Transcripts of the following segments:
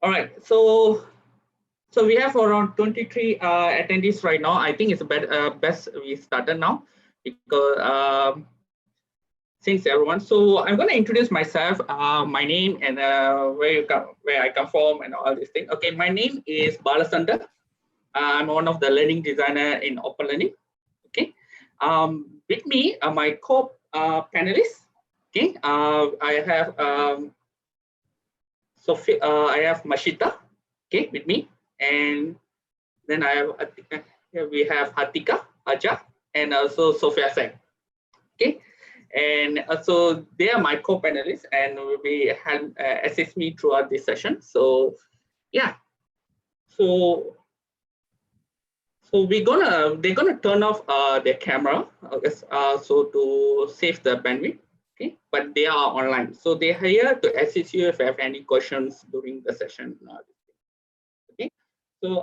All right, so we have around 23 attendees right now. I think it's best we started now because thanks everyone. So I'm going to introduce myself, my name, and where I come from, and all these things. Okay, my name is Balasanda. I'm one of the learning designer in Open Learning. Okay, with me are my co-panelists. Okay, I have Sophie. I have Mashita. Okay, with me, and then we have Hatika Aja and also Sophia Seng. Okay, and so they are my co-panelists and will be assist me throughout this session. So yeah, so they're gonna turn off their camera, so to save the bandwidth. Okay, but they are online, so they're here to assist you if you have any questions during the session. Okay, so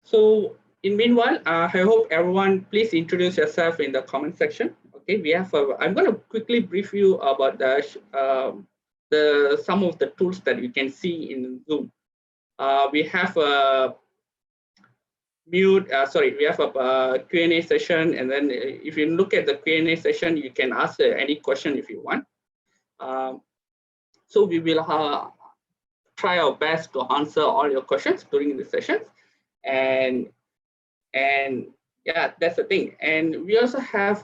so in meanwhile, I hope everyone please introduce yourself in the comment section. Okay, we have. I'm going to quickly brief you about some of the tools that you can see in Zoom. We have a mute. We have a Q&A session, and then if you look at the Q&A session, you can ask any question if you want. So we will try our best to answer all your questions during the sessions, and yeah, that's the thing. And we also have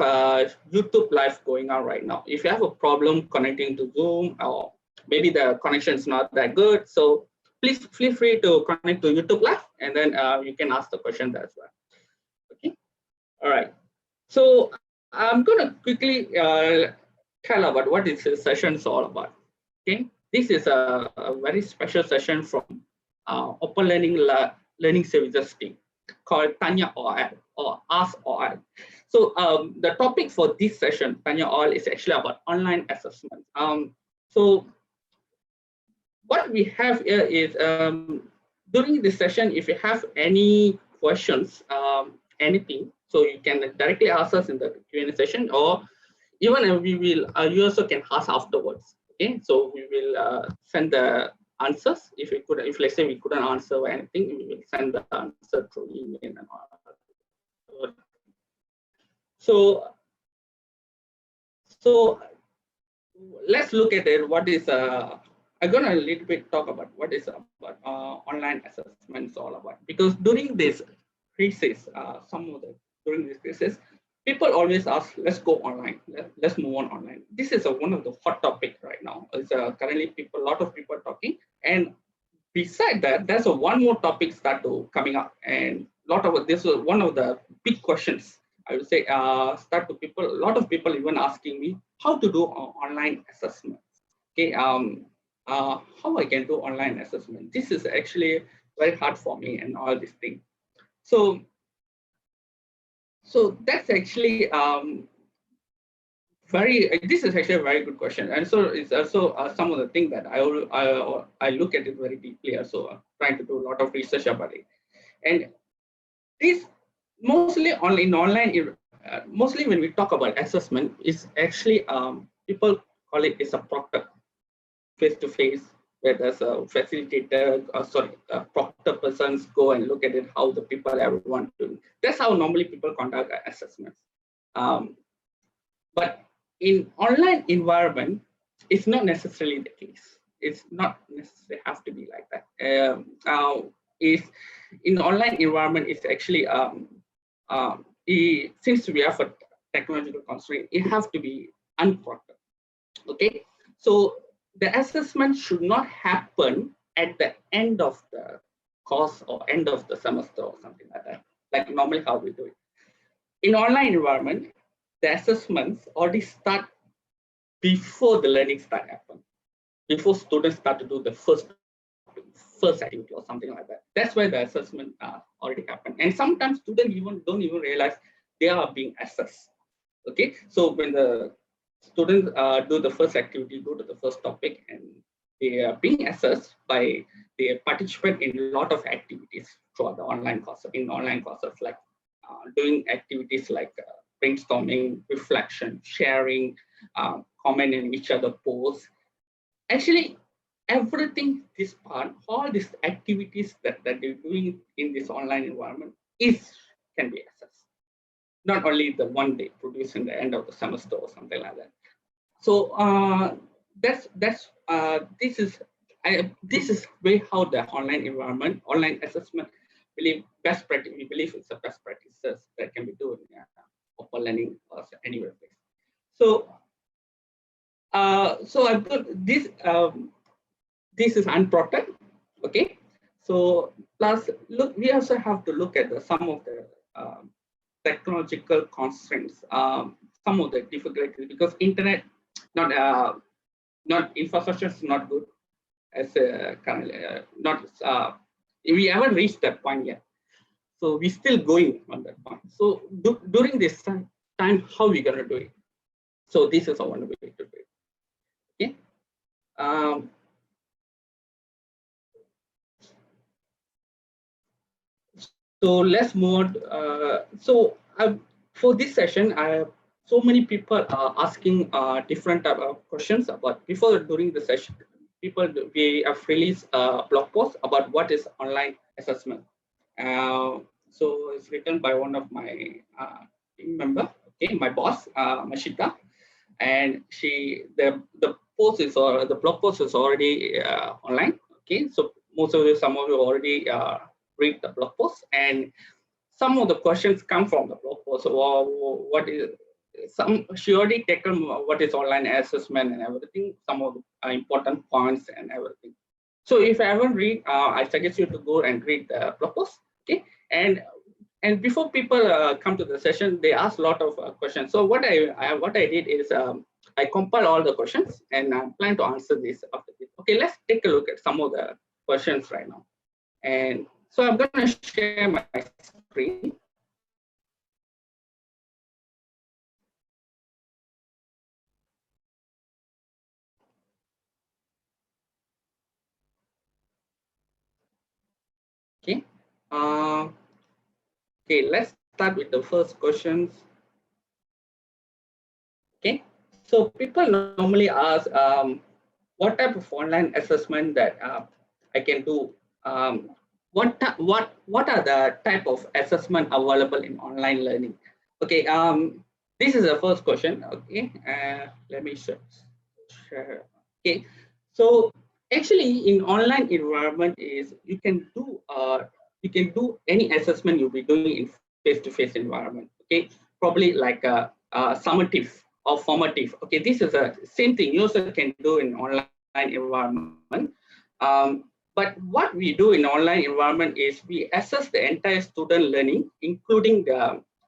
YouTube live going on right now. If you have a problem connecting to Zoom, or maybe the connection is not that good, so please feel free to connect to YouTube live, and then you can ask the question there as well. Okay, all right. So I'm going to quickly tell about what this session is all about. Okay, this is a very special session from Open Learning Services team called Tanya OL or Ask OL. So the topic for this session, Tanya OL, is actually about online assessment. So what we have here is during this session, if you have any questions, anything, so you can directly ask us in the Q&A session, or even we will, you also can ask afterwards. Okay, so we will send the answers. If let's say we couldn't answer anything, we will send the answer through email and all. So let's look at it. What is I'm gonna a little bit talk about what is about online assessments all about, because during this crisis, during this crisis, people always ask, let's go online, let's move on online. This is one of the hot topic right now. It's currently a lot of people are talking, and beside that, there's one more topic coming up, and this was one of the big questions. I would say a lot of people even asking me how to do online assessments. Okay, how I can do online assessment. This is actually very hard for me and all these things. So that's actually this is actually a very good question, and so it's also some of the things that I look at it very deeply. Also trying to do a lot of research about it, and this mostly mostly when we talk about assessment, is actually people call it is a proctor, face-to-face, where there's a facilitator, proctor persons go and look at it, how the people everyone doing. That's how normally people conduct assessments. But in online environment, it's not necessarily the case. It's not necessarily have to be like that. In online environment, it's actually since we have a technological constraint, it has to be unproctored. Okay, so the assessment should not happen at the end of the course or end of the semester or something like that, like normally how we do it. In online environment, the assessments already start before the learning start happen, before students start to do the first activity or something like that. That's why the assessment already happened. And sometimes students don't even realize they are being assessed. Okay, so when the students do the first activity, go to the first topic, and they are being assessed by, they participate in a lot of activities throughout the online courses, like doing activities like brainstorming, reflection, sharing, comment in each other posts. Actually, everything, this part, all these activities that they're doing in this online environment can be assessed. Not only the one day produced in the end of the semester or something like that. So this is way how the online environment, online assessment, best practice. We believe it's the best practices that can be done in open learning or anywhere. So so I've got this. This is unprotected. Okay. So plus, look, we also have to look at some of the technological constraints, some of the difficulties, because internet not infrastructure is not good as currently not we haven't reached that point yet, so we're still going on that point. So during this time, how are we going to do it? So this is one way to do it. Okay. So let's move on. For this session, so many people are asking different type of questions about during the session. We have released a blog post about what is online assessment. So it's written by one of my team member, okay, my boss, Mashita, and the post is, or the blog post is already online. Okay, so some of you already read the blog post, and some of the questions come from the blog post. So, what is she already taken what is online assessment and everything, some of the important points and everything. So if I haven't read, I suggest you to go and read the blog post. Okay, and before people come to the session, they ask a lot of questions. So what I did is I compile all the questions and I plan to answer this after this. Okay, let's take a look at some of the questions right now. And so I'm going to share my screen. Okay. Okay, let's start with the first questions. Okay, so people normally ask what type of online assessment that I can do. What are the type of assessment available in online learning? Okay, this is the first question. Okay, let me share. Okay, so actually in online environment is you can do any assessment you'll be doing in face-to-face environment. Okay, probably like a summative or formative. Okay, this is the same thing you also can do in online environment. But what we do in online environment is we assess the entire student learning, including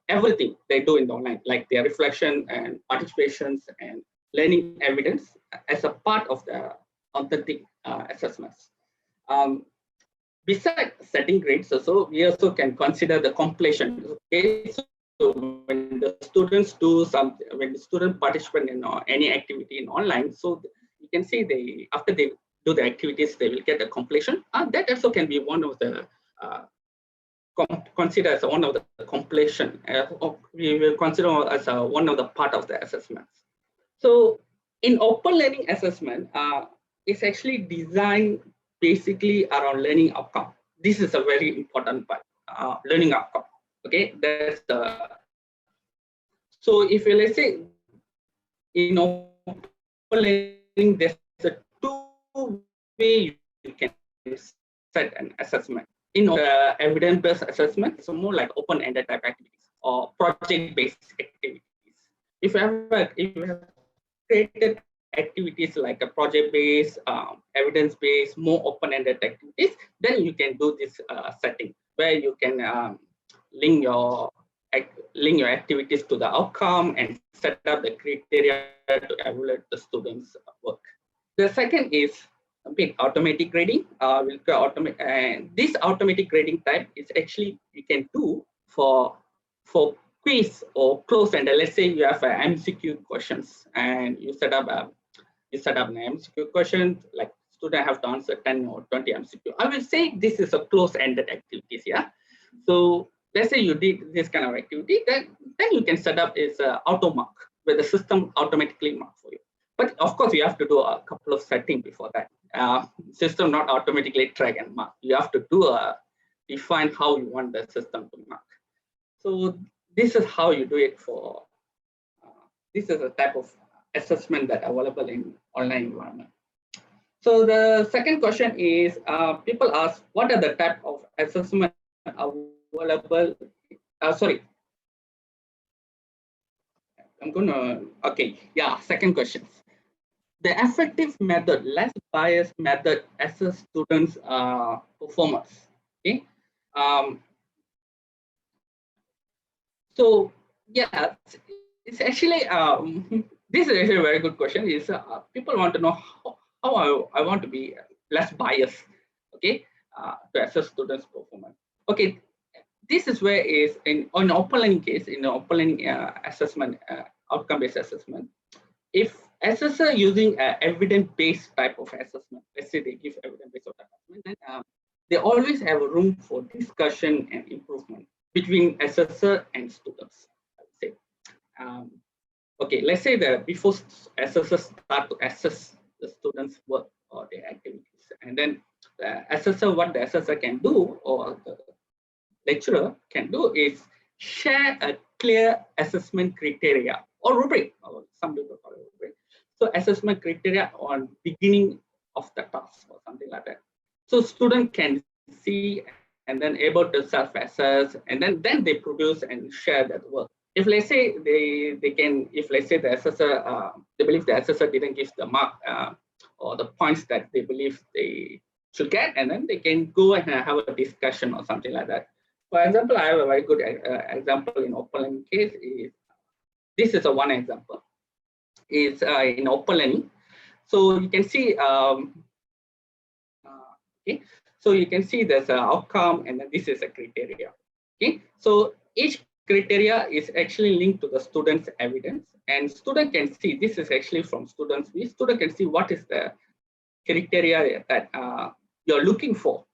everything they do in the online, like their reflection and participations and learning evidence as a part of the authentic assessments. Besides setting grades, so we also can consider the completion. Okay, so when the students do something, when the student participate in any activity in online, so you can see after they do the activities, they will get a completion. That also can be one of the consider as one of the completion. We will consider as one of the part of the assessments. So in open learning assessment, it's actually designed basically around learning outcome. This is a very important part, learning outcome. Okay, that's the. So if you, let's say in open learning, there's a two way you can set an assessment. In the evidence-based assessment, it's more like open-ended type activities or project-based activities. If you have created activities like a project-based, evidence-based, more open-ended activities, then you can do this setting where you can link your activities to the outcome and set up the criteria to evaluate the students' work. The second is a bit automatic grading. And this automatic grading type is actually you can do for quiz or close-ended. Let's say you have MCQ questions and you set up an MCQ question, like student have to answer 10 or 20 MCQ. I will say this is a close-ended activities. Yeah. So let's say you did this kind of activity, then you can set up is auto mark where the system automatically mark for you. But of course, you have to do a couple of settings before that. system not automatically track and mark. You have to define how you want the system to mark. So this is how you do it for, this is a type of assessment that available in online environment. So the second question is, people ask, what are the type of assessment available? Sorry, second question. The effective method, less biased method, assess students' performance. Okay. So yeah, it's actually this is actually a very good question. Is people want to know how I want to be less biased, okay, to assess students' performance. Okay, this is where is in open learning case, in the open learning assessment, outcome-based assessment. If assessor using evidence-based type of assessment, let's say they give evidence-based assessment, then they always have a room for discussion and improvement between assessor and students. I would say. Okay, let's say that before assessors start to assess the students' work or their activities, and then the assessor, what the assessor can do or the lecturer can do is share a clear assessment criteria or rubric, or some people call it rubric. So assessment criteria on beginning of the task or something like that. So student can see and then able to self-assess, and then they produce and share that work. If let's say they can, if let's say the assessor, they believe the assessor didn't give the mark or the points that they believe they should get, and then they can go and have a discussion or something like that. For example, I have a very good example in open learning case. This is a one example. Is in open learning. So you can see, okay. So you can see there's an outcome, and then this is a criteria. Okay. So each criteria is actually linked to the student's evidence, and student can see this is actually from students. The student can see what is the criteria that you're looking for,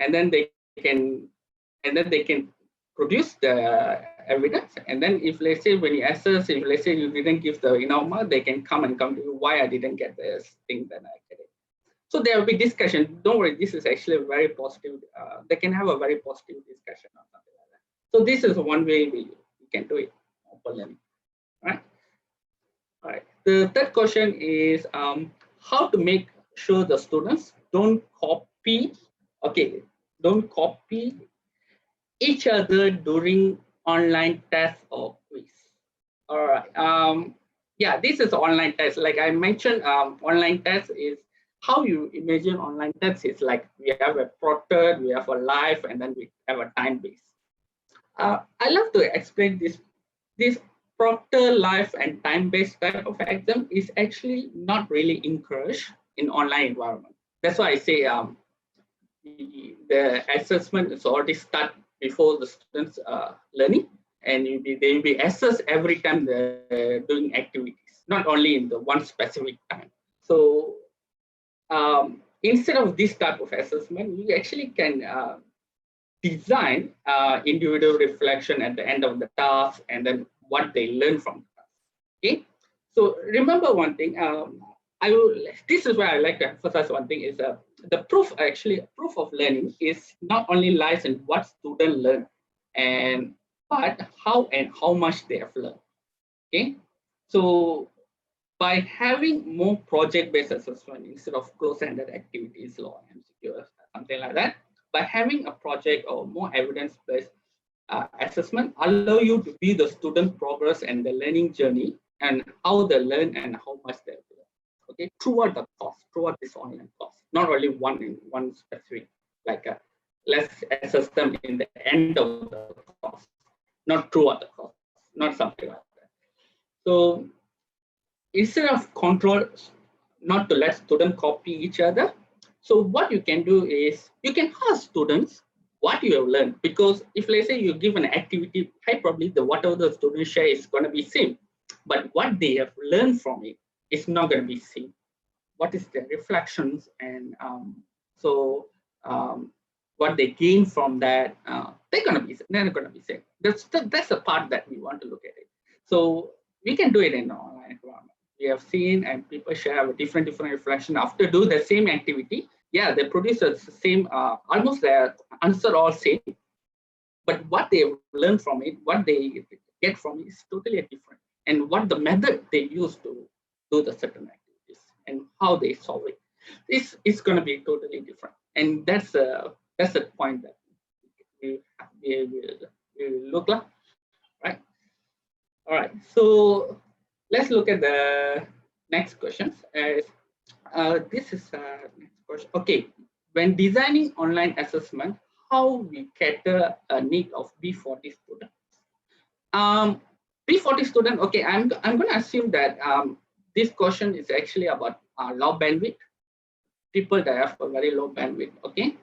and then they can produce the evidence. And then if let's say when you assess, if let's say you didn't give the mark, they can come to you why I didn't get this thing that I get it. So there will be discussion. Don't worry, this is actually a very positive. They can have a very positive discussion or something like that. So this is one way we can do it open learning, right? All right. The third question is how to make sure the students don't copy. Okay, don't copy each other during online tests or quiz. All right. Yeah, this is online test. Like I mentioned, online test is how you imagine online tests is like we have a proctored, we have a live, and then we have a time base. I love to explain this. This proctor, live, and time-based type of exam is actually not really encouraged in online environment. That's why I say the assessment is already start before the students learning, and they will be assessed every time they're doing activities, not only in the one specific time. So instead of this type of assessment, we actually can design individual reflection at the end of the task, and then what they learn from the task. Okay, so remember one thing. This is where I like to emphasize one thing is the proof of learning is not only lies in what students learn, but how and how much they have learned. Okay, so by having more project-based assessment instead of close-ended activities, law, MCQ, something like that, by having a project or more evidence-based assessment allow you to be the student progress and the learning journey and how they learn and how much they learn. Okay, throughout the course, throughout this online course, not only one specific, like let's assess them in the end of the course, not throughout the course, not something like that. So instead of control, not to let students copy each other. So what you can do is you can ask students what you have learned, because if let's say you give an activity, high probably the whatever the students share is going to be same, but what they have learned from it is not going to be same. What is their reflections, and what they gain from that, they're not going to be same. That's the part that we want to look at it. So we can do it in an online environment. we have seen, and people share a different reflection after do the same activity. Yeah, they produce the same, almost the answer all same, but what they learn from it, what they get from it is totally different, and what the method they use to do the certain activities and how they solve it is going to be totally different. And that's the point that we will look like, right? All right, so let's look at the next questions. This is next question. Okay, when designing online assessment, how we cater a need of B40 student? B40 student. Okay, I'm going to assume that this question is actually about low bandwidth, people that have a very low bandwidth. Okay,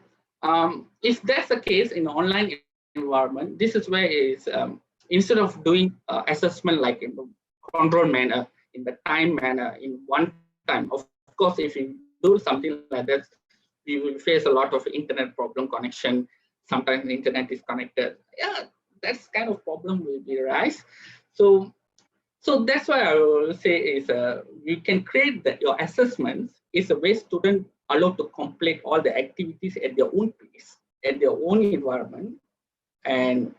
if that's the case in online environment, this is where is instead of doing assessment like in the control manner, in the time manner, in one time. Of course, if you do something like that, you will face a lot of internet problem connection. Sometimes the internet is connected. Yeah, that's kind of problem will be arise. So that's why I will say is you can create that your assessments is a way students allowed to complete all the activities at their own pace, at their own environment, and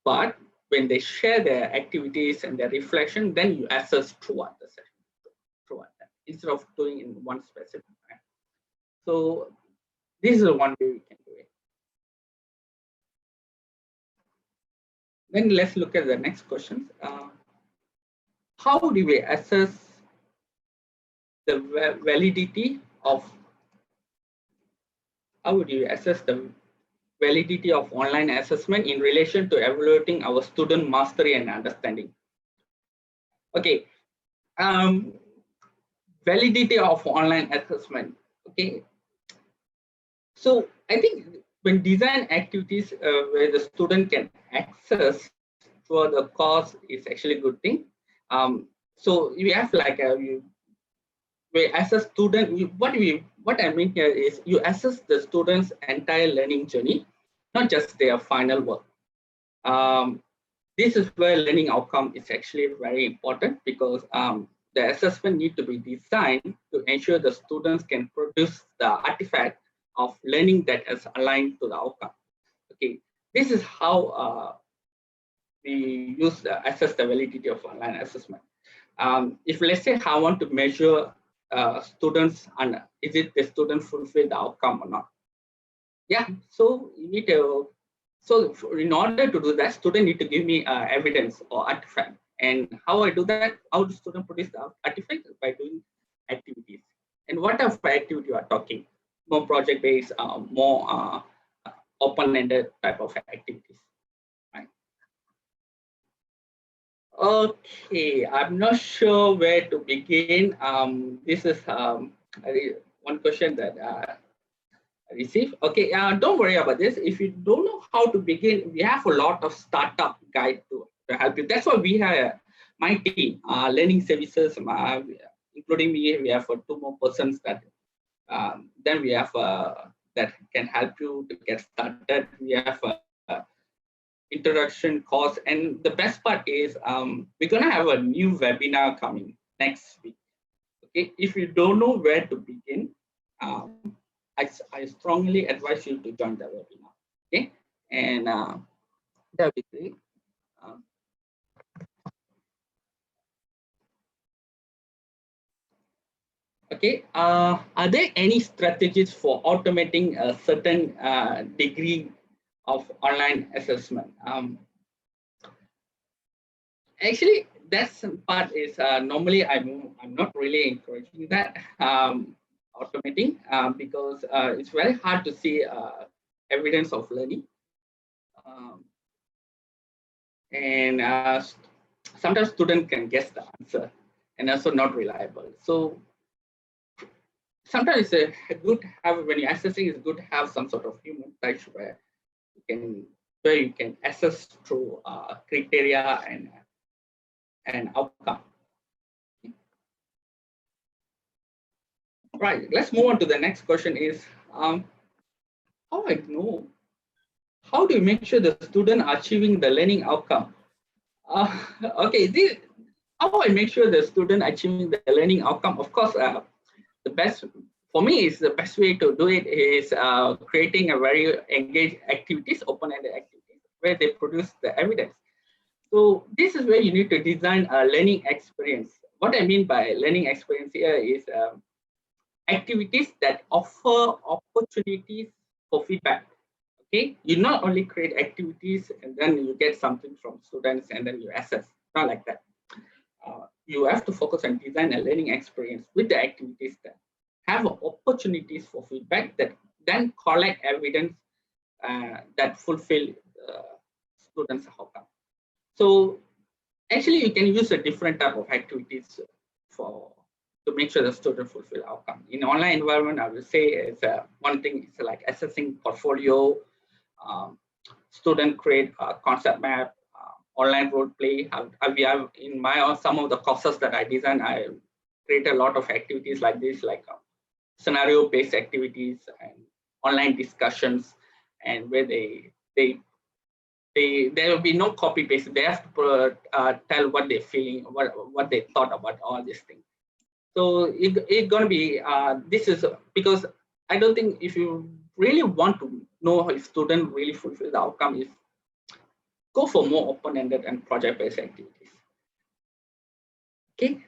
but when they share their activities and their reflection, then you assess throughout the session, throughout that, instead of doing in one specific time. So this is one way we can do it. Then let's look at the next question. How do we assess the validity of, how would you assess the validity of online assessment in relation to evaluating our student mastery and understanding? Okay, validity of online assessment. Okay, so I think when design activities where the student can access for the course is actually a good thing. So we have like we assess student. What I mean here is you assess the student's entire learning journey, not just their final work. This is where learning outcome is actually very important, because the assessment need to be designed to ensure the students can produce the artifact of learning that is aligned to the outcome. Okay, this is how we use assess the validity of online assessment. If let's say I want to measure students and is it the student fulfill the outcome or not? Yeah, so you need to. So in order to do that, student need to give me evidence or artifact. And how I do that? How do student produce the artifact? By doing activities. And what type of activity you are talking? More project-based, more open-ended type of activities. Right. Okay, I'm not sure where to begin. This is one question that receive. Okay, don't worry about this. If you don't know how to begin, we have a lot of startup guide to help you. That's why we have my team, learning services, including me. We have 2 more persons that then we have that can help you to get started. We have introduction course, and the best part is we're gonna have a new webinar coming next week. Okay, if you don't know where to begin, I strongly advise you to join the webinar. Okay, and that'll be great. Okay, are there any strategies for automating a certain degree of online assessment? Actually, that's part is normally I'm not really encouraging that automating because it's very hard to see evidence of learning, and sometimes students can guess the answer and also not reliable. So sometimes it's a good have when you're assessing, it's good to have some sort of human touch where you can assess through criteria and outcome. Right, let's move on to the next question is how I know, how do you make sure the student are achieving the learning outcome? Okay, how I make sure the student achieving the learning outcome. Of course, the best for me is the best way to do it is creating a very engaged activities, open-ended activities where they produce the evidence. So this is where you need to design a learning experience. What I mean by learning experience here is activities that offer opportunities for feedback. Okay, you not only create activities and then you get something from students and then you assess. Not like that. You have to focus on design a learning experience with the activities that have opportunities for feedback that then collect evidence that fulfill students' outcome. So actually, you can use a different type of activities for to make sure the student fulfill outcome. In online environment, I will say is one thing is like assessing portfolio, student create a concept map, online role play. We have in my some of the courses that I design, I create a lot of activities like this, like scenario-based activities and online discussions, and where there will be no copy paste. They have to tell what they're feeling, what they thought about all these things. So it's going to be this is because I don't think if you really want to know if student really fulfill the outcome, is go for more open-ended and project-based activities. Okay,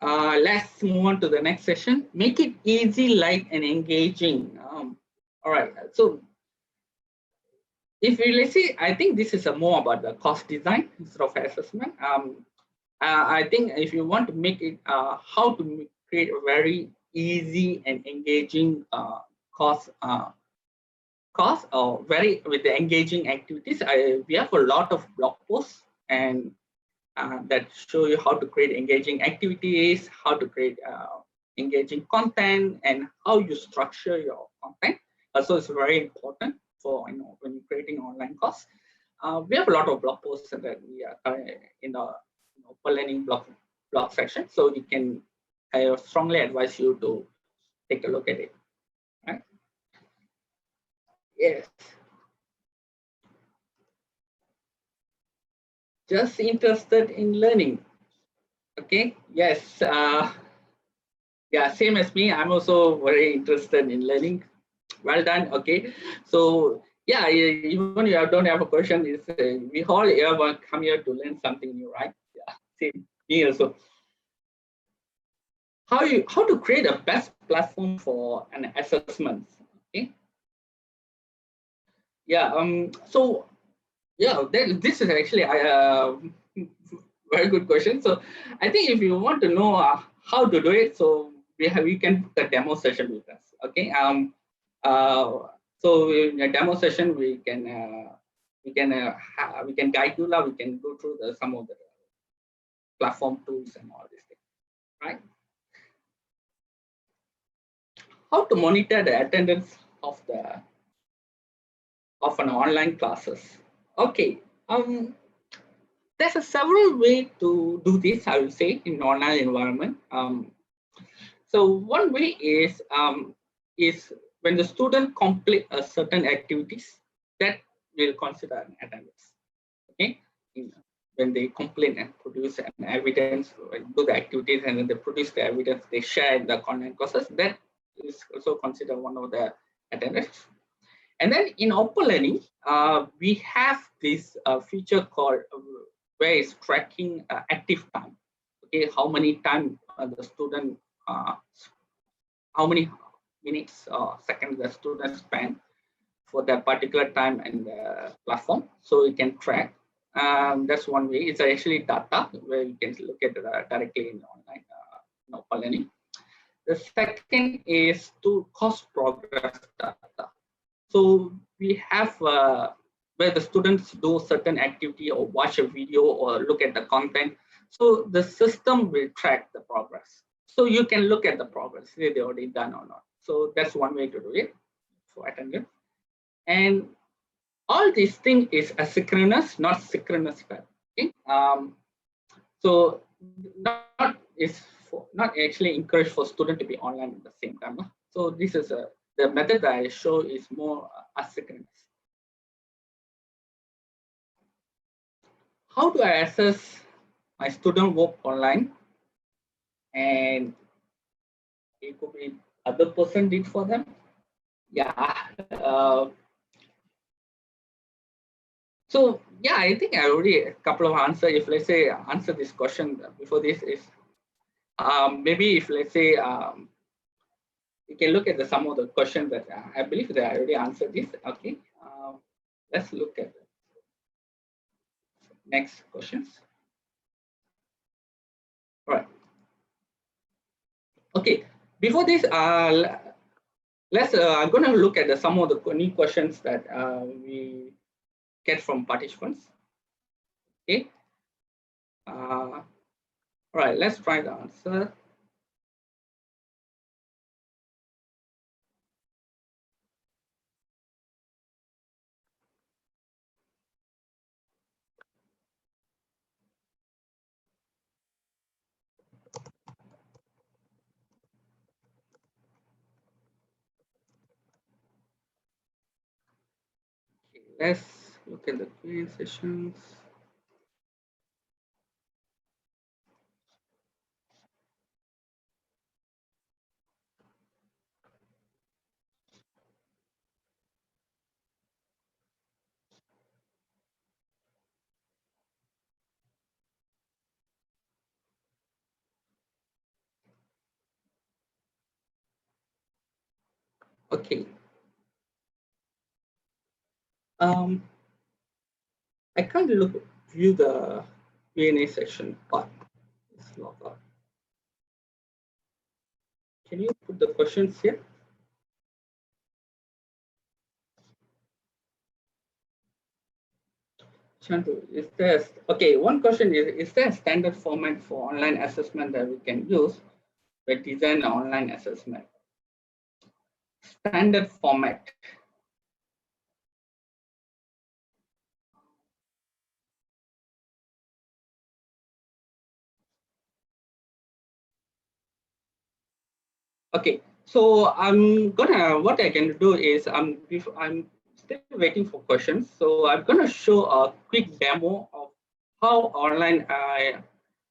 let's move on to the next session. Make it easy, light, and engaging. All right, so if we let's see, I think this is a more about the course design instead of assessment. I think if you want to make it how to create a very easy and engaging course or very with the engaging activities, we have a lot of blog posts and that show you how to create engaging activities, how to create engaging content, and how you structure your content. So it's very important for when you're creating online course. We have a lot of blog posts that we are in the open learning blog section, so you can. I strongly advise you to take a look at it. Right? Yes. Just interested in learning. Okay. Yes. Yeah. Same as me. I'm also very interested in learning. Well done. Okay. So yeah, even if I don't have a question, is we all ever come here to learn something new, right? Yeah. Same. Me also. How to create a best platform for an assessment? Okay. Yeah. So yeah, this is actually a very good question. So I think if you want to know how to do it, so we can book a demo session with us. Okay. So in a demo session we can guide you now. We can go through some of the platform tools and all these things, right? How to monitor the attendance of an online classes? Okay. There's a several way to do this, I will say, in online environment. So one way is when the student complete a certain activities, that will consider an attendance. Okay, when they complete and produce an evidence, do the activities, and then they produce the evidence, they share the online courses, that is also considered one of the attendance. And then in open learning, we have this feature called where it's tracking active time. Okay, how many time the student, how many minutes or seconds the student spend for that particular time in the platform. So you can track. That's one way. It's actually data where you can look at directly in online open learning. The second is to course progress data. So we have where the students do certain activity or watch a video or look at the content. So the system will track the progress. So you can look at the progress, whether they already done or not. So that's one way to do it for attendance. And all these things is asynchronous, not synchronous. Okay? So not actually encouraged for student to be online at the same time. So this is the method that I show is more asynchronous. How do I assess my student work online, and it could be other person did for them. Yeah. So yeah, I think I already a couple of answers. If let's say answer this question before this is maybe if let's say you can look at some of the questions that I believe that I already answered this. Okay, let's look at the next questions. All right. Okay. Before this, let's. I'm going to look at some of the new questions that we get from participants. Okay. All right. Let's try the answer. Let's look at the Q&A sessions. Okay. I can't view the Q&A section part. It's not out. Can you put the questions here? Chandu, is there okay? One question is there a standard format for online assessment that we can use to design an online assessment? Standard format. Okay, so what I can do is I'm still waiting for questions. So I'm gonna show a quick demo of how online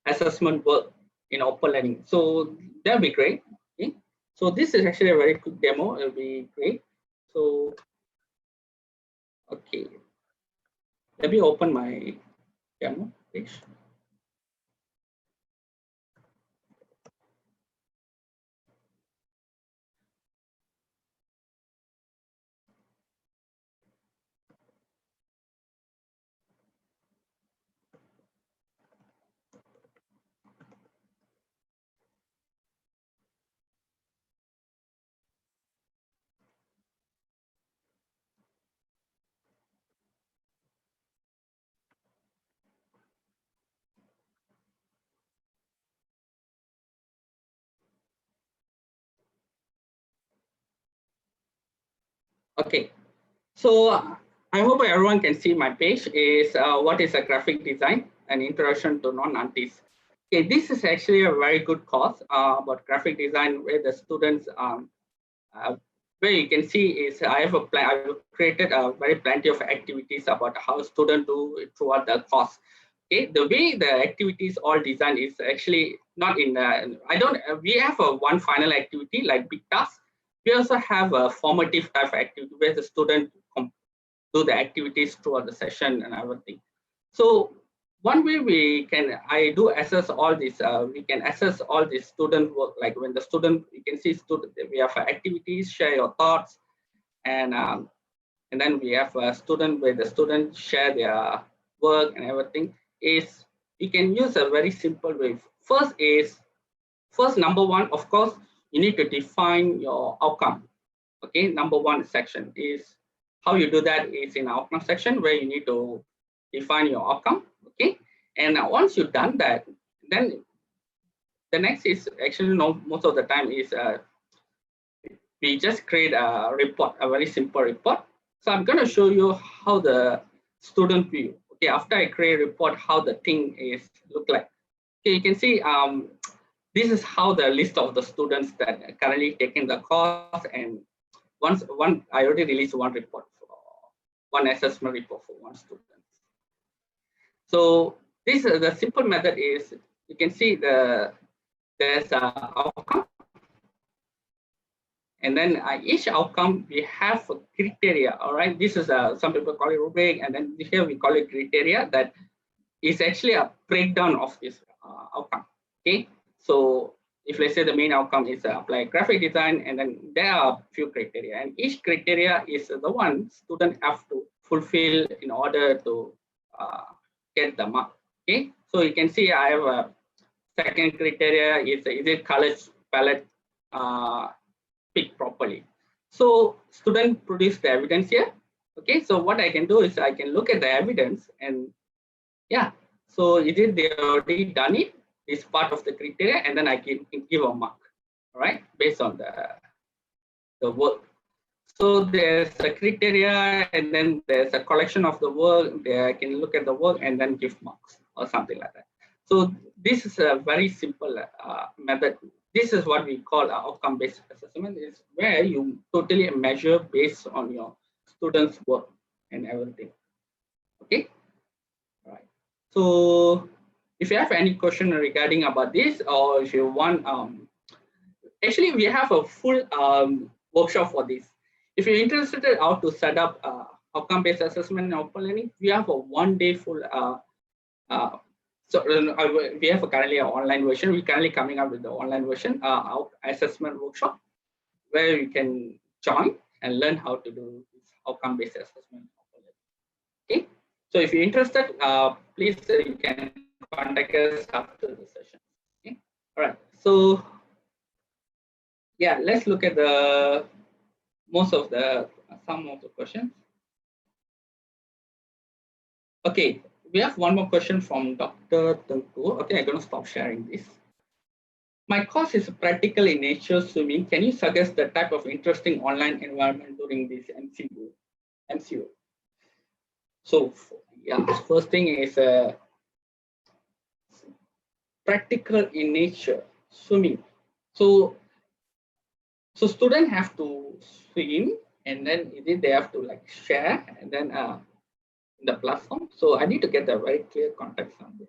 assessment work in open learning. So that'll be great. Okay, so this is actually a very quick demo. It'll be great. So okay, let me open my demo page. Okay, so I hope everyone can see my page. Is what is a graphic design? An introduction to non-antis. Okay, this is actually a very good course about graphic design where the students uh, where you can see is I've created a very plenty of activities about how students do it throughout the course. Okay, the way the activities all designed is actually not in I don't we have a one final activity like big task. We also have a formative type of activity where the student do the activities throughout the session and everything. So one way I do assess all this, we can assess all this student work, like when the student, you can see student, we have activities, share your thoughts, and then we have a student where the students share their work and everything. Is you can use a very simple way. First number one, of course, you need to define your outcome. Okay, number one section is how you do that is in outcome section where you need to define your outcome. Okay, and once you've done that, then the next is actually no most of the time is we just create a report, a very simple report. So I'm going to show you how the student view. Okay, after I create a report, how the thing is look like. Okay, you can see this is how the list of the students that are currently taking the course, and I already released one report for one assessment report for one student. So this the simple method is, you can see there's a outcome, and then each outcome we have a criteria. All right, this is some people call it rubric, and then here we call it criteria. That is actually a breakdown of this outcome. Okay, so if let's say the main outcome is apply graphic design, and then there are a few criteria, and each criteria is the one student have to fulfill in order to get the mark. Okay, so you can see I have a second criteria is it color palette picked properly. So student produce the evidence here. Okay, so what I can do is I can look at the evidence, and yeah, so is it they already done it? It's part of the criteria, and then I can give a mark, all right, based on the work. So there's a criteria, and then there's a collection of the work. There I can look at the work and then give marks or something like that. So this is a very simple method. This is what we call outcome-based assessment. Is where you totally measure based on your students' work and everything. Okay. All right. So if you have any question regarding about this, or if you want, actually we have a full workshop for this. If you're interested in how to set up outcome-based assessment and open learning, we have a 1 day full. We have currently an online version. We're currently coming up with the online version assessment workshop, where you can join and learn how to do this outcome-based assessment. Okay, so if you're interested, please you can contact us after the session. Okay, all right. So yeah, let's look at the some of the questions. Okay, we have one more question from Dr. Tengku. Okay, I'm going to stop sharing this. My course is practical in nature swimming. Can you suggest the type of interesting online environment during this MCU? So yeah, first thing is practical in nature swimming. So students have to swim, and then they have to like share, and then in the platform. So I need to get a very clear context on this.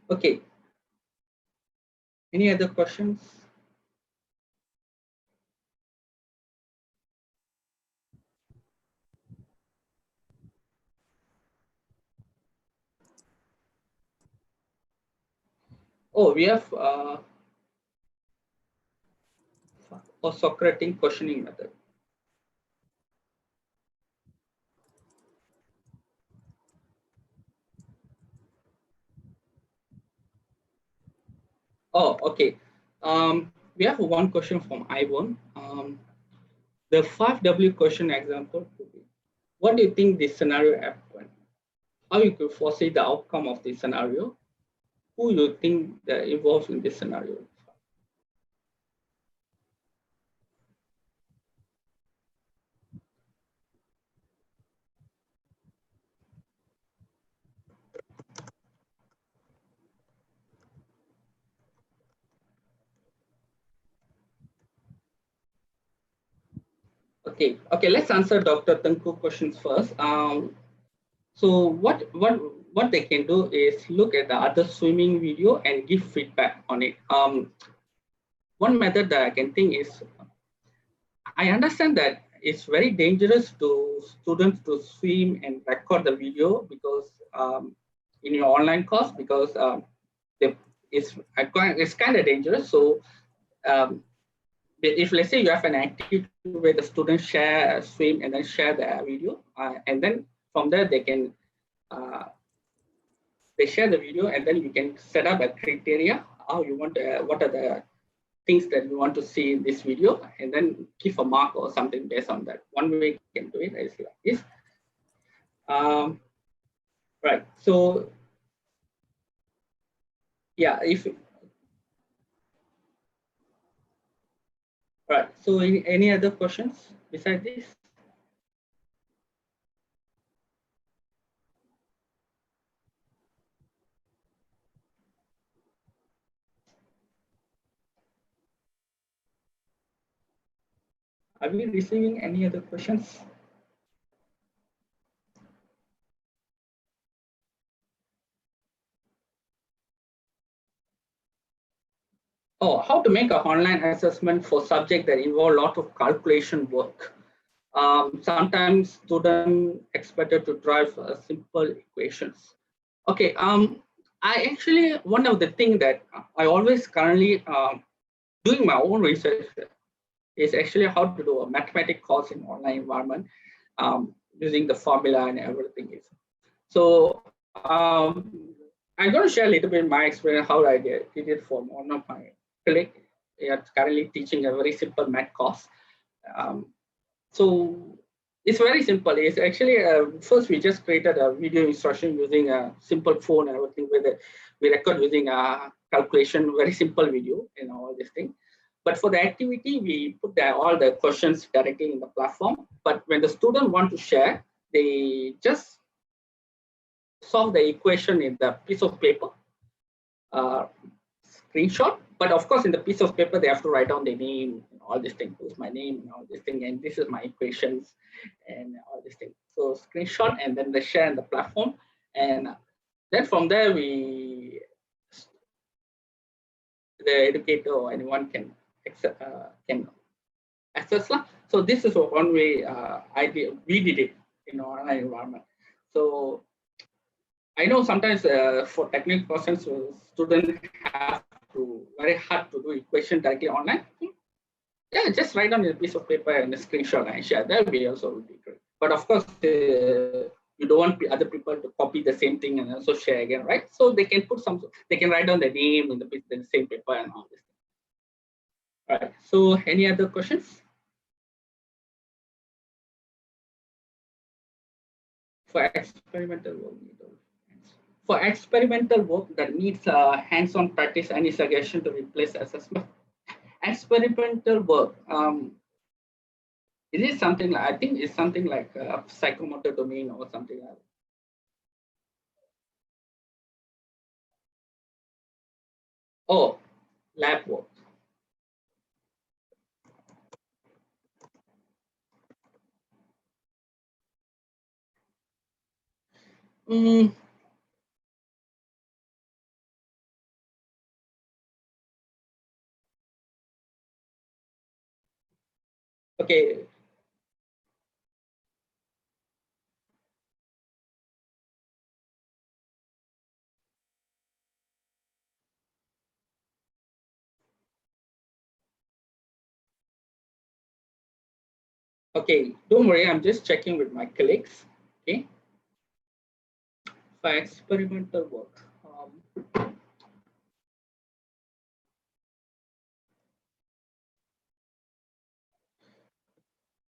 Okay. Any other questions? Oh, we have Socratic questioning method. Oh, okay. We have one question from Ivan. The 5W question example could be, what do you think this scenario happened? How you could foresee the outcome of this scenario? Who you think that involved in this scenario? Okay, let's answer Dr. Tengku questions first. So what they can do is look at the other swimming video and give feedback on it. One method that I can think is, I understand that it's very dangerous to students to swim and record the video because in your online course, because it's kind of dangerous. So um, if let's say you have an activity where the students share swim and then share the video, and then from there they share the video, and then you can set up a criteria how you want what are the things that you want to see in this video, and then give a mark or something based on that. One way you can do it is like this. Right. So yeah, if right. So any other questions besides this? Are we receiving any other questions? Oh, how to make an online assessment for subject that involve a lot of calculation work. Sometimes students expected to drive simple equations. Okay, I actually, one of the things that I always currently doing my own research is actually how to do a mathematic course in online environment using the formula and everything. So I'm going to share a little bit my experience how I did it for one of my colleagues. They are currently teaching a very simple math course. Um, so it's very simple. It's actually first we just created a video instruction using a simple phone and everything with it. We record using a calculation, very simple video and all this thing. But for the activity, we put all the questions directly in the platform. But when the student want to share, they just solve the equation in the piece of paper, uh, screenshot. But of course, in the piece of paper, they have to write down their name, and all this thing. This is my name and all this thing, and this is my equations and all this thing. So screenshot and then they share in the platform, and then from there the educator or anyone can access. So this is one way we did it in our online environment. So I know sometimes for technical questions, students have to very hard to do equation directly online. Yeah, just write on a piece of paper and a screenshot and share. That will also be great. But of course, you don't want other people to copy the same thing and also share again, right? So they can put some, they can write down the name in the same paper and all this. All right. So any other questions? For experimental work, that needs hands-on practice, any suggestion to replace assessment? Experimental work. Is it something like, I think it's something like a psychomotor domain or something like that. Oh, lab work. Mm, okay. Okay, don't worry. I'm just checking with my colleagues. Okay, for experimental work.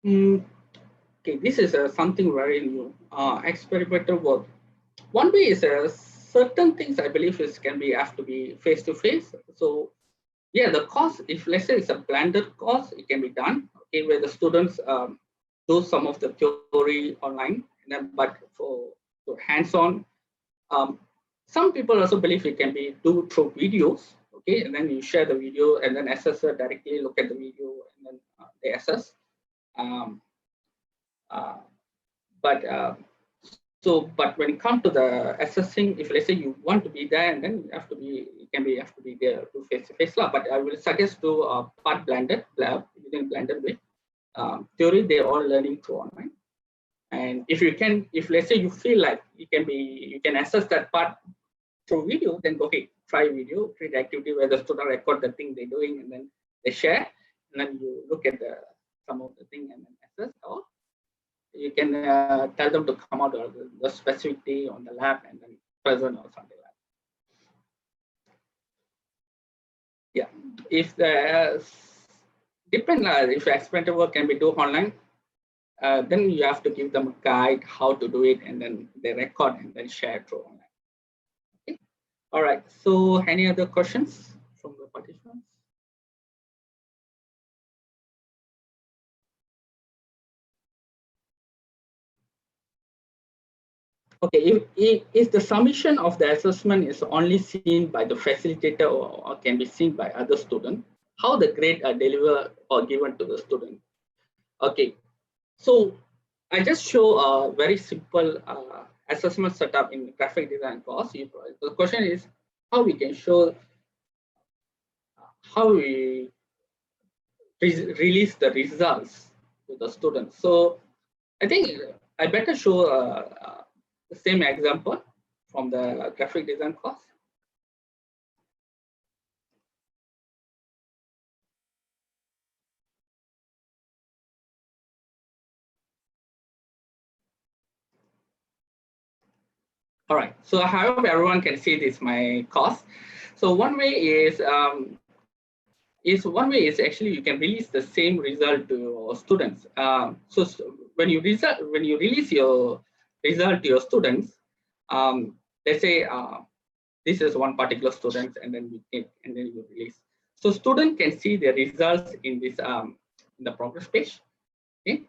Mm, okay, this is something very new. Experimental work. One way is certain things I believe is can be have to be face to face. So yeah, the course, if let's say it's a blended course, it can be done. Okay, where the students do some of the theory online, and then but for hands-on, um, some people also believe it can be do through videos. Okay, and then you share the video, and then assessor directly look at the video, and then they assess. Um, uh, but but when it comes to the assessing, if let's say you want to be there, and then you have to be, you can be have to be there to face to face. But I will suggest to part blended lab using blended way. Theory they're all learning through online. And if you can, if let's say you feel like you can assess that part through video, then go ahead, try video, create the activity where the student record the thing they're doing and then they share, and then you look at the some of the thing and then assess, or you can tell them to come out of the specific day on the lab and then present or something like that. Yeah, if the depend if experimental work can be do online, then you have to give them a guide how to do it, and then they record and then share through online. Okay. All right. So any other questions from the participants? Okay, if the submission of the assessment is only seen by the facilitator or can be seen by other students, how the grade are delivered or given to the student? Okay, so I just show a very simple assessment setup in graphic design course. The question is how we can show how we release the results to the students. So I think I better show the same example from the graphic design course. All right, so I hope everyone can see this, my course. So one way is actually you can release the same result to your students. When you release your result to your students, let's say this is one particular student, and then you release. So student can see the results in this in the progress page. Okay,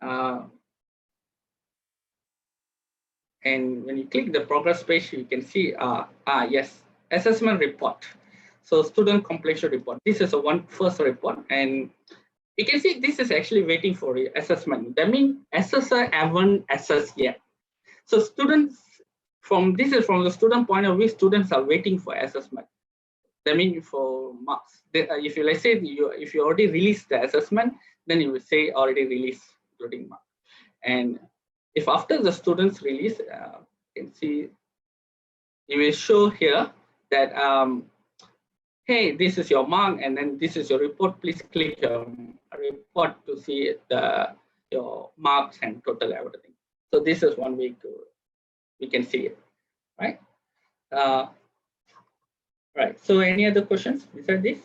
uh, and when you click the progress page, you can see yes, assessment report. So student completion report. This is a first report, and you can see this is actually waiting for assessment. That means assessor haven't assessed yet. So students this is from the student point of view, students are waiting for assessment. That means for marks. If you let's say if you already released the assessment, then you will say already released including mark. And if after the students release, you can see you will show here that hey, this is your mark, and then this is your report. Please click your report to see your marks and total everything. So this is one way we can see it, right? Uh, right. So any other questions besides this?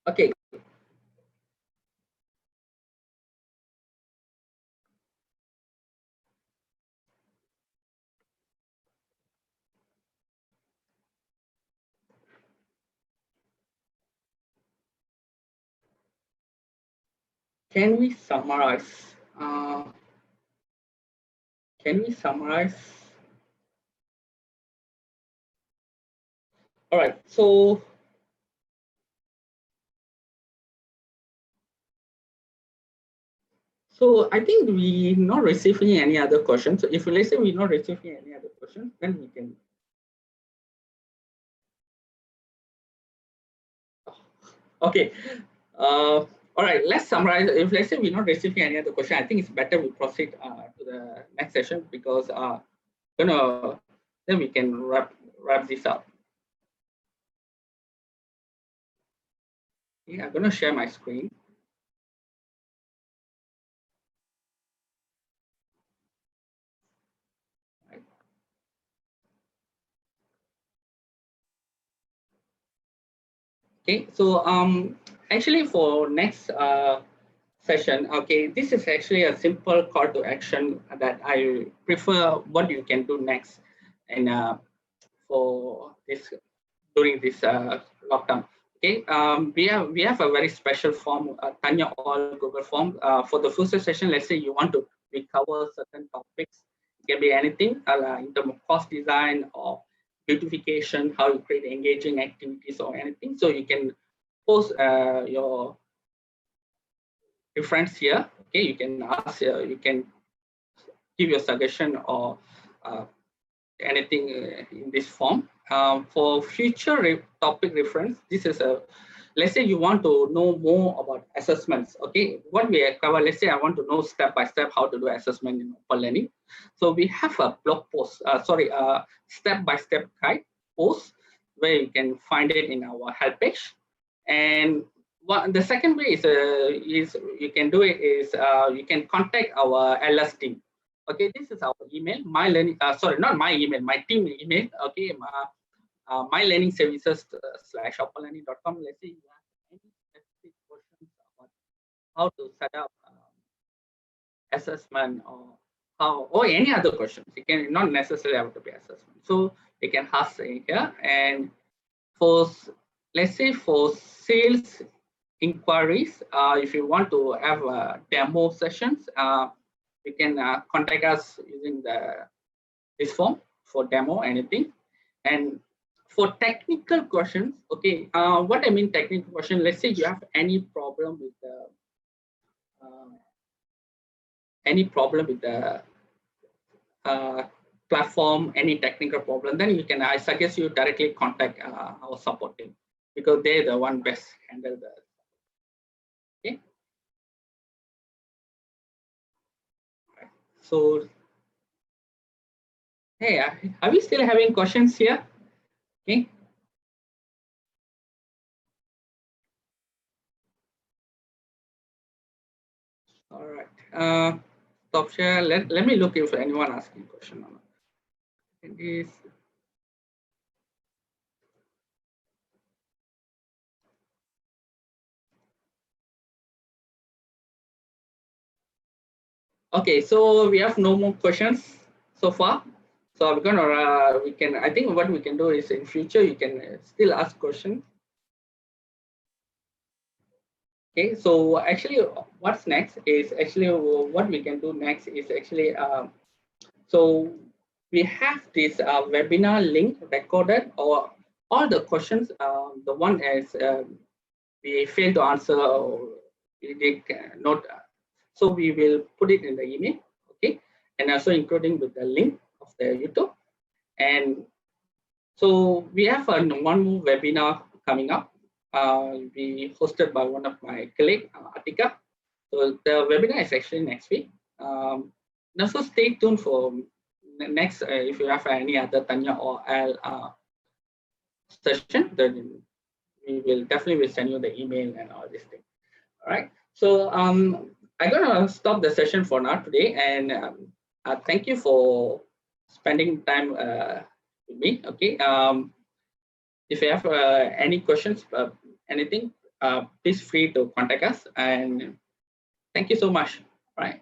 Okay. Can we summarize? Can we summarize? All right. So I think we not receiving any other questions. So if let's say we're not receiving any other questions, then we can. Okay. All right. Let's summarize. If let's say we're not receiving any other question, I think it's better we proceed to the next session because gonna then we can wrap this up. Yeah, I'm gonna share my screen. Okay, so actually for next session, okay, this is actually a simple call to action that I prefer what you can do next and for this during this lockdown. Okay, we have a very special form, Tanya all Google form for the first session. Let's say you want to recover certain topics, it can be anything in terms of course design or beautification, how you create engaging activities or anything. So you can post your reference here. Okay, you can ask, you can give your suggestion or uh, anything in this form. For future topic reference, this is a, let's say you want to know more about assessments. Okay, what we cover, let's say I want to know step by step how to do assessment in open learning. So we have a blog post, step by step guide post where you can find it in our help page. And the second way is you can do it is you can contact our LS team. Okay, this is our email, my learning. Sorry, not my email, my team email. Okay, mylearningservices /opalearning.com. Let's say you have any specific questions about how to set up assessment or any other questions. You can not necessarily have to be assessment. So you can ask here. And for let's say for sales inquiries, if you want to have demo sessions, you can contact us using this form for demo anything. And for technical questions, okay, what I mean technical question, let's say you have any problem with the platform, any technical problem, then you can, I suggest you directly contact our support team, because they're the one best handle the. Okay. So, hey, are we still having questions here? Okay. All right. Stop share. Let me look if anyone asking question or not. It is. Okay, so we have no more questions so far. So we're gonna we can, I think what we can do is in future you can still ask questions. Okay, so actually what's next is actually what we can do next is actually so we have this webinar link recorded, or all the questions, the one is we failed to answer or we did not, so we will put it in the email, okay, and also including with the link of the YouTube. And so we have one more webinar coming up, be hosted by one of my colleague, Atika. So the webinar is actually next week. Also stay tuned for next, if you have any other Tanya or Al session, then we will definitely send you the email and all this thing. All right. So I'm gonna stop the session for now today, and thank you for spending time with me. Okay. If you have any questions, anything, please free to contact us. And thank you so much. All right.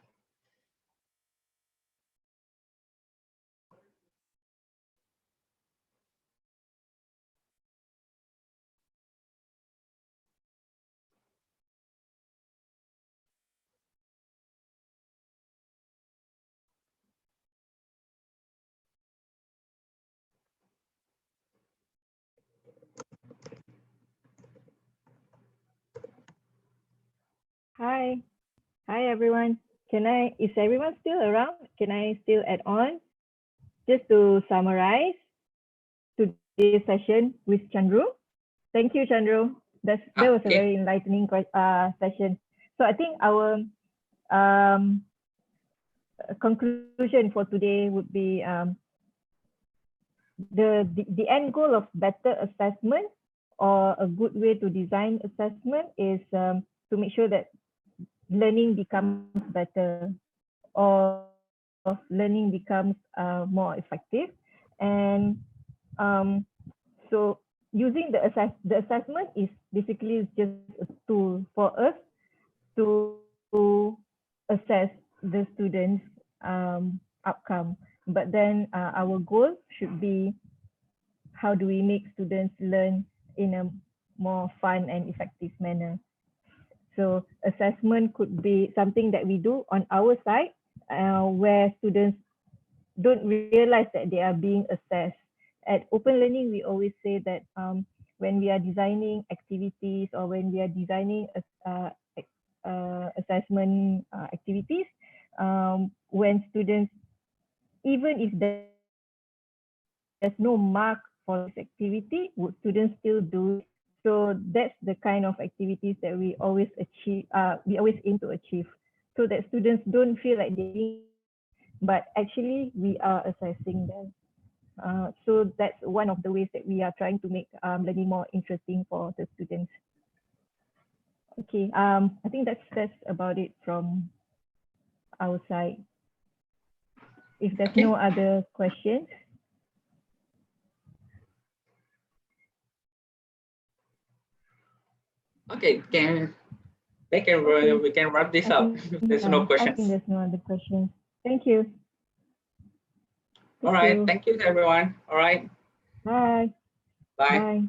Hi. Hi, everyone. Is everyone still around? Can I still add on? Just to summarize today's session with Chandru. Thank you, Chandru. That was a very enlightening session. So I think our conclusion for today would be the end goal of better assessment, or a good way to design assessment, is to make sure that learning becomes better, or learning becomes more effective. And so using the assessment is basically just a tool for us to assess the students' outcome. But then our goal should be, how do we make students learn in a more fun and effective manner? So assessment could be something that we do on our side, where students don't realize that they are being assessed. At Open Learning, we always say that when we are designing activities, or when we are designing assessment activities, when students, even if there's no mark for this activity, would students still do it? So that's the kind of activities that we always aim to achieve, so that students don't feel like they, but actually we are assessing them. So that's one of the ways that we are trying to make learning more interesting for the students. Okay, I think that's about it from our side. If there's no other questions. Okay, we can wrap this up if there's no I think questions. there's no other questions. Thank you. All right, thank you everyone. All right. Bye. Bye. Bye.